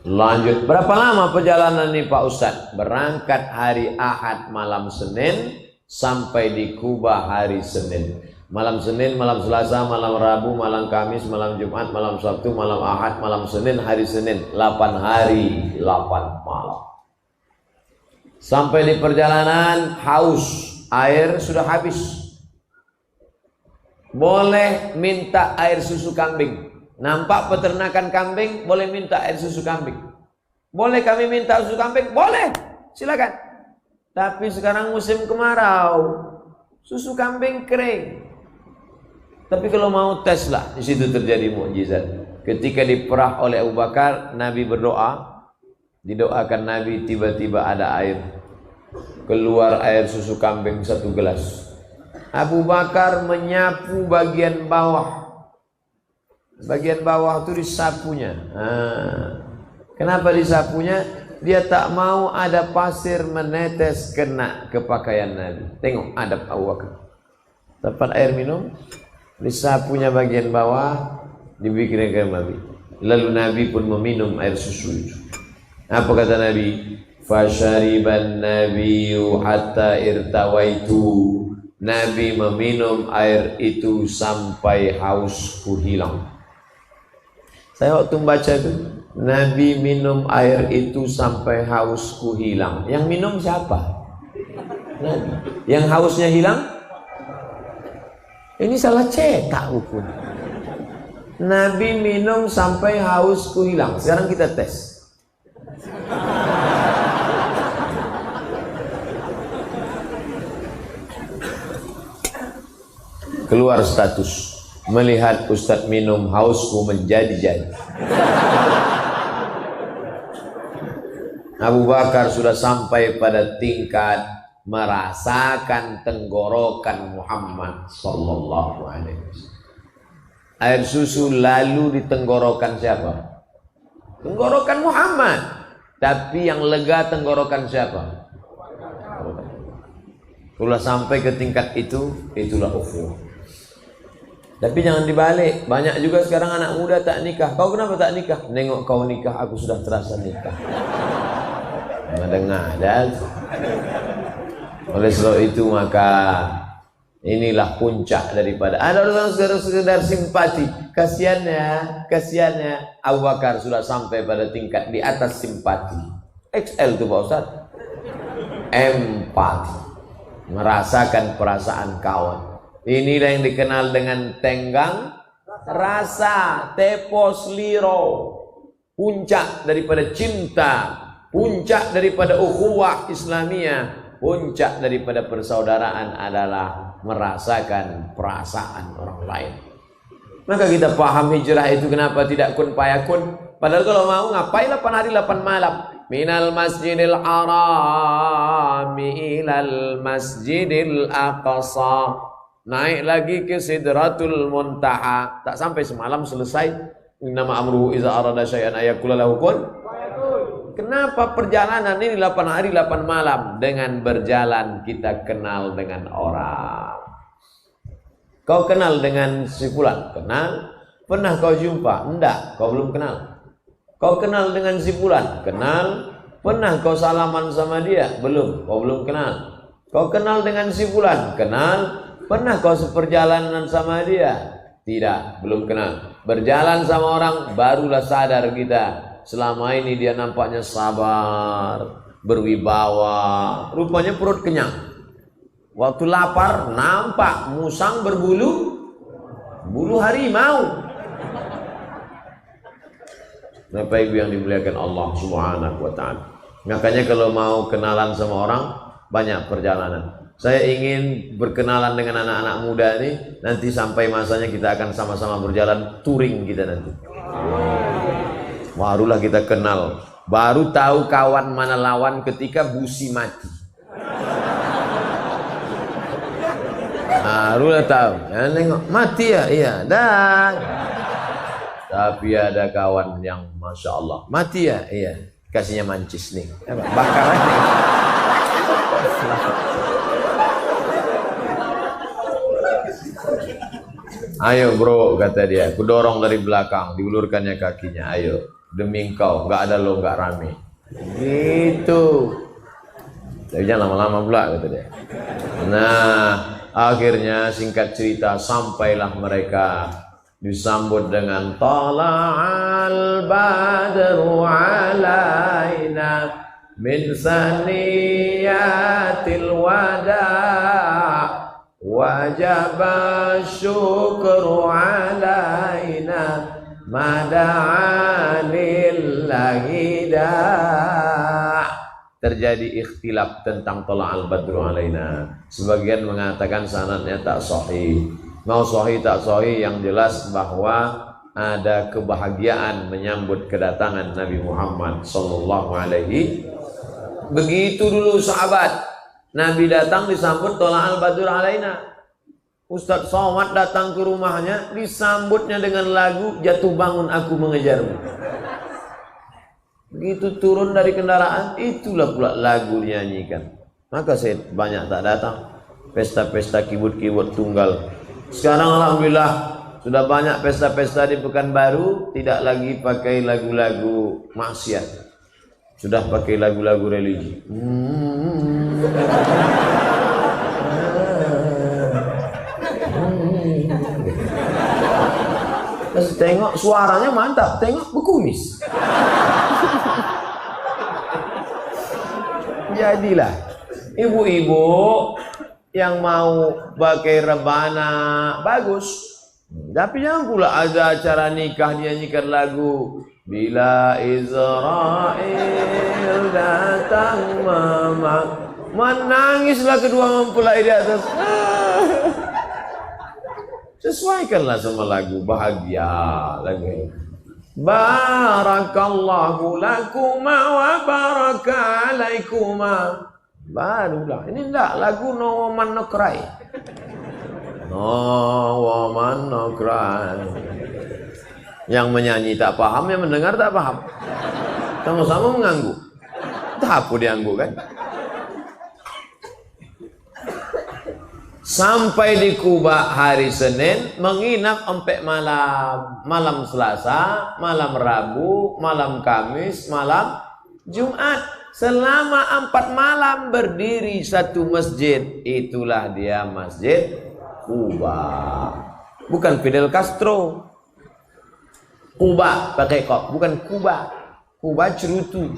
Lanjut. Berapa lama perjalanan ini Pak Ustadz? Berangkat hari Ahad malam Senin sampai di Kuba hari Senin. Malam Senin, malam Selasa, malam Rabu, malam Kamis, malam Jumat, malam Sabtu, malam Ahad, malam Senin, hari Senin. 8 hari, 8 malam. Sampai di perjalanan haus, air sudah habis. Boleh minta air susu kambing. Nampak peternakan kambing, boleh minta air susu kambing. Boleh kami minta susu kambing? Boleh, silakan. Tapi sekarang musim kemarau, susu kambing kering. Tapi kalau mau tes lah, di situ terjadi mukjizat. Ketika diperah oleh Abu Bakar, Nabi berdoa, didoakan Nabi, tiba-tiba ada air. Keluar air susu kambing 1 gelas. Abu Bakar menyapu bagian bawah. Bagian bawah itu disapunya. Kenapa disapunya? Dia tak mau ada pasir menetes kena ke pakaian Nabi. Tengok adab Abu Bakar. Dapat air minum, disapunya bagian bawah, dibikinkan Nabi. Lalu Nabi pun meminum air susu itu. Apa kata Nabi? Fasyariban nabiyyu hatta irtawaitu. Nabi meminum air itu sampai hausku hilang. Saya waktu membaca itu, Nabi minum air itu sampai hausku hilang. Yang minum siapa? Nabi. Yang hausnya hilang? Ini salah cetak buku. Nabi minum sampai hausku hilang. Sekarang kita tes. Keluar status. Melihat Ustadz minum, hausku menjadi-jadi. Abu Bakar sudah sampai pada tingkat merasakan tenggorokan Muhammad sallallahu alaihi wasallam. Air susu lalu di tenggorokan siapa? Tenggorokan Muhammad. Tapi yang lega tenggorokan siapa? Kalau sampai ke tingkat itu, itulah ukhuwah. Tapi jangan dibalik. Banyak juga sekarang anak muda tak nikah. Kau kenapa tak nikah? Nengok kau nikah, aku sudah terasa nikah. Ngada-ngada. Oleh sebab itu maka inilah puncak daripada. Ada orang sekedar simpati. Kasiannya Abu Bakar sudah sampai pada tingkat di atas simpati. XL itu Pak Ustaz. Empati. Merasakan perasaan kawan. Inilah yang dikenal dengan tenggang rasa, tepos liro. Puncak daripada cinta, puncak daripada ukhuwah Islamiyah, puncak daripada persaudaraan adalah merasakan perasaan orang lain. Maka kita paham hijrah itu kenapa tidak kun payakun. Padahal kalau mau ngapain 8 hari 8 malam. Minal masjidil harami ilal masjidil aqsa. Naik lagi ke Sidratul Muntaha. Tak sampai semalam selesai. Innama amruhu iza arada syai'an ayakula lahu kun. Kenapa perjalanan ini 8 hari 8 malam? Dengan berjalan kita kenal dengan orang. Kau kenal dengan si fulan? Kenal. Pernah kau jumpa? Enggak, kau belum kenal. Kau kenal dengan si fulan? Kenal. Pernah kau salaman sama dia? Belum, kau belum kenal. Kau kenal dengan si fulan? Kenal. Pernah kau seperjalanan sama dia? Tidak, belum kenal. Berjalan sama orang, barulah sadar kita. Selama ini dia nampaknya sabar, berwibawa. Rupanya perut kenyang. Waktu lapar, nampak musang berbulu harimau. Bapak Ibu yang dimuliakan Allah Subhanahu wa ta'ala. Makanya kalau mau kenalan sama orang, banyak perjalanan. Saya ingin berkenalan dengan anak-anak muda ini. Nanti sampai masanya kita akan sama-sama berjalan touring kita nanti. Barulah kita kenal. Baru tahu kawan mana lawan ketika busi mati. Barulah tahu. Ya, nengok mati ya, iya. Dan tapi ada kawan yang masya Allah mati ya, iya. kasihnya mancis nih, bakar aja. Ayo bro, kata dia, aku dorong dari belakang, diulurkannya kakinya. Ayo, demi engkau, nggak ada lo nggak rame. Gitu. Tapi jangan lama-lama pula, kata dia. Nah, akhirnya singkat cerita sampailah mereka disambut dengan tala'al badru alaina min saniyatil wada' wajaba syukru alaina mada'anillahi da'. Terjadi ikhtilaf tentang tala'al badru alaina. Sebagian mengatakan sanadnya tak sahih. Mau sahih tak sahih, yang jelas bahwa ada kebahagiaan menyambut kedatangan Nabi Muhammad sallallahu alaihi. Begitu dulu sahabat, Nabi datang disambut tala'al badru alaina. Ustadz Somad datang ke rumahnya, disambutnya dengan lagu jatuh bangun aku mengejarmu. Begitu turun dari kendaraan, itulah pula lagu dinyanyikan. Maka saya banyak tak datang pesta-pesta kibut-kibut tunggal. Sekarang alhamdulillah sudah banyak pesta-pesta di Pekanbaru, tidak lagi pakai lagu-lagu maksiat, sudah pakai lagu-lagu religi. Terus tengok suaranya mantap, tengok berkumis. Jadilah ibu-ibu yang mau pakai rebana bagus, tapi jangan pula ada acara nikah dinyanyikan lagu bila Israel datang mama, menangislah kedua mempelai di atas. Sesuaikanlah sama lagu bahagia, lagu barakallahu lakuma wa baraka alaikuma. Barulah ini enggak lagu No Woman No Cry. No Woman No Cry. Yang menyanyi tak paham, yang mendengar tak paham, sama-sama mengangguk. Tak apa diangguk kan. Sampai di Kuba hari Senin, menginap sampai malam Selasa, malam Rabu, malam Kamis, malam Jumat. Selama 4 malam berdiri satu masjid. Itulah dia Masjid Kuba. Bukan Fidel Castro. Kuba pakai kop, bukan Kuba. Kuba cerutu.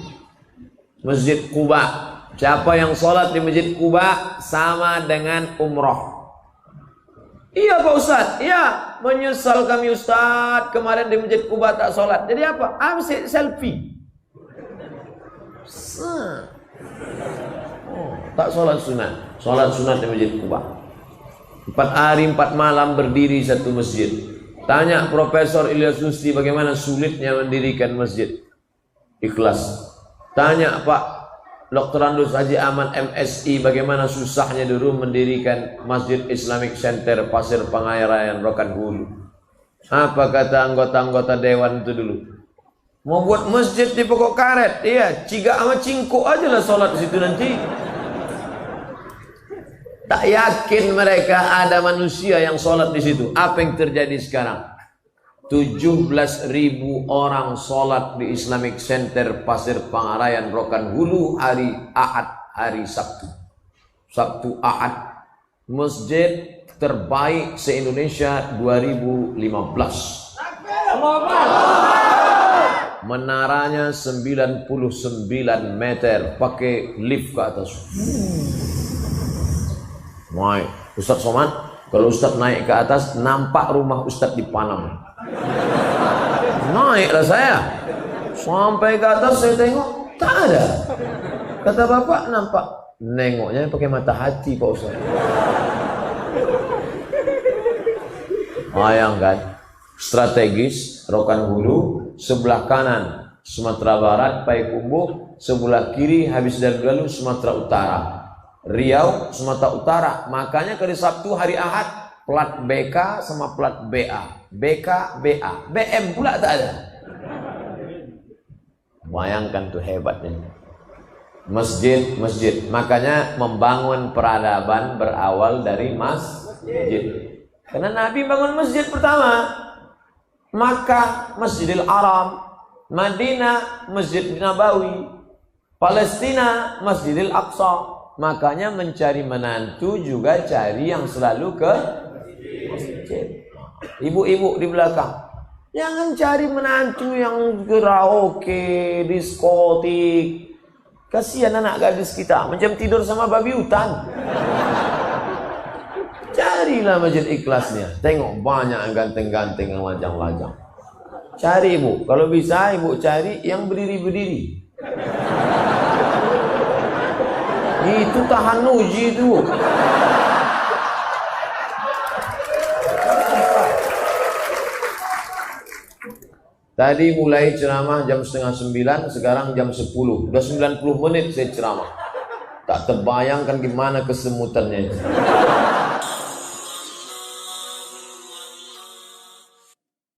Masjid Kuba. Siapa yang sholat di Masjid Kuba sama dengan umroh. Iya Pak Ustadz, iya, menyesal kami Ustadz, kemarin di Masjid Kuba tak sholat. Jadi apa? Ambil selfie. Tak sholat sunat. Sholat sunat di Masjid Kuba. 4 hari 4 malam berdiri satu masjid. Tanya Profesor Ilyas Susti bagaimana sulitnya mendirikan masjid. Ikhlas. Tanya Pak Dr. Andus Haji Ahmad MSI bagaimana susahnya dulu mendirikan Masjid Islamic Center Pasir Pengairan Rokan Hulu. Apa kata anggota-anggota dewan itu dulu? Mau buat masjid di pokok karet, iya, ciga sama cingkuk aja lah sholat di situ nanti. Tak yakin mereka ada manusia yang sholat di situ. Apa yang terjadi sekarang? 17.000 orang sholat di Islamic Center Pasir Pengarayan Rokan Hulu hari Ahad, hari Sabtu. Sabtu Ahad. Masjid terbaik se-Indonesia 2015. Menaranya 99 meter, pakai lift ke atas. Naik. Ustadz Somad, kalau Ustadz naik ke atas, nampak rumah Ustadz di Panam. Naiklah saya. Sampai ke atas saya tengok, tak ada. Kata bapak, nampak. Nengoknya pakai mata hati Pak Ustadz. Bayangkan. Strategis, Rokan Hulu, sebelah kanan Sumatera Barat, Payakumbuh, sebelah kiri Habis Dargaluh, Sumatera Utara, Riau, Sumatera Utara. Makanya hari Sabtu, hari Ahad, plat BK sama plat BA, BK, BA, BM pula tak ada. Bayangkan tuh hebatnya. Masjid. Makanya membangun peradaban berawal dari masjid. Karena Nabi bangun masjid pertama. Makkah, Masjidil Haram. Madinah, Masjid Nabawi. Palestina, Masjidil Aqsa. Makanya mencari menantu juga cari yang selalu ke masjid. Ibu-ibu di belakang, jangan cari menantu yang karaoke, diskotik. Kasihan anak gadis kita, macam tidur sama babi hutan. Carilah masjid ikhlasnya. Tengok banyak yang ganteng-ganteng yang lajang-lajang. Cari ibu, kalau bisa ibu cari yang berdiri-berdiri. Itu tahan uji itu. Tadi mulai ceramah jam 8:30, sekarang jam 10. Udah 90 menit saya ceramah. Tak terbayangkan gimana kesemutannya itu.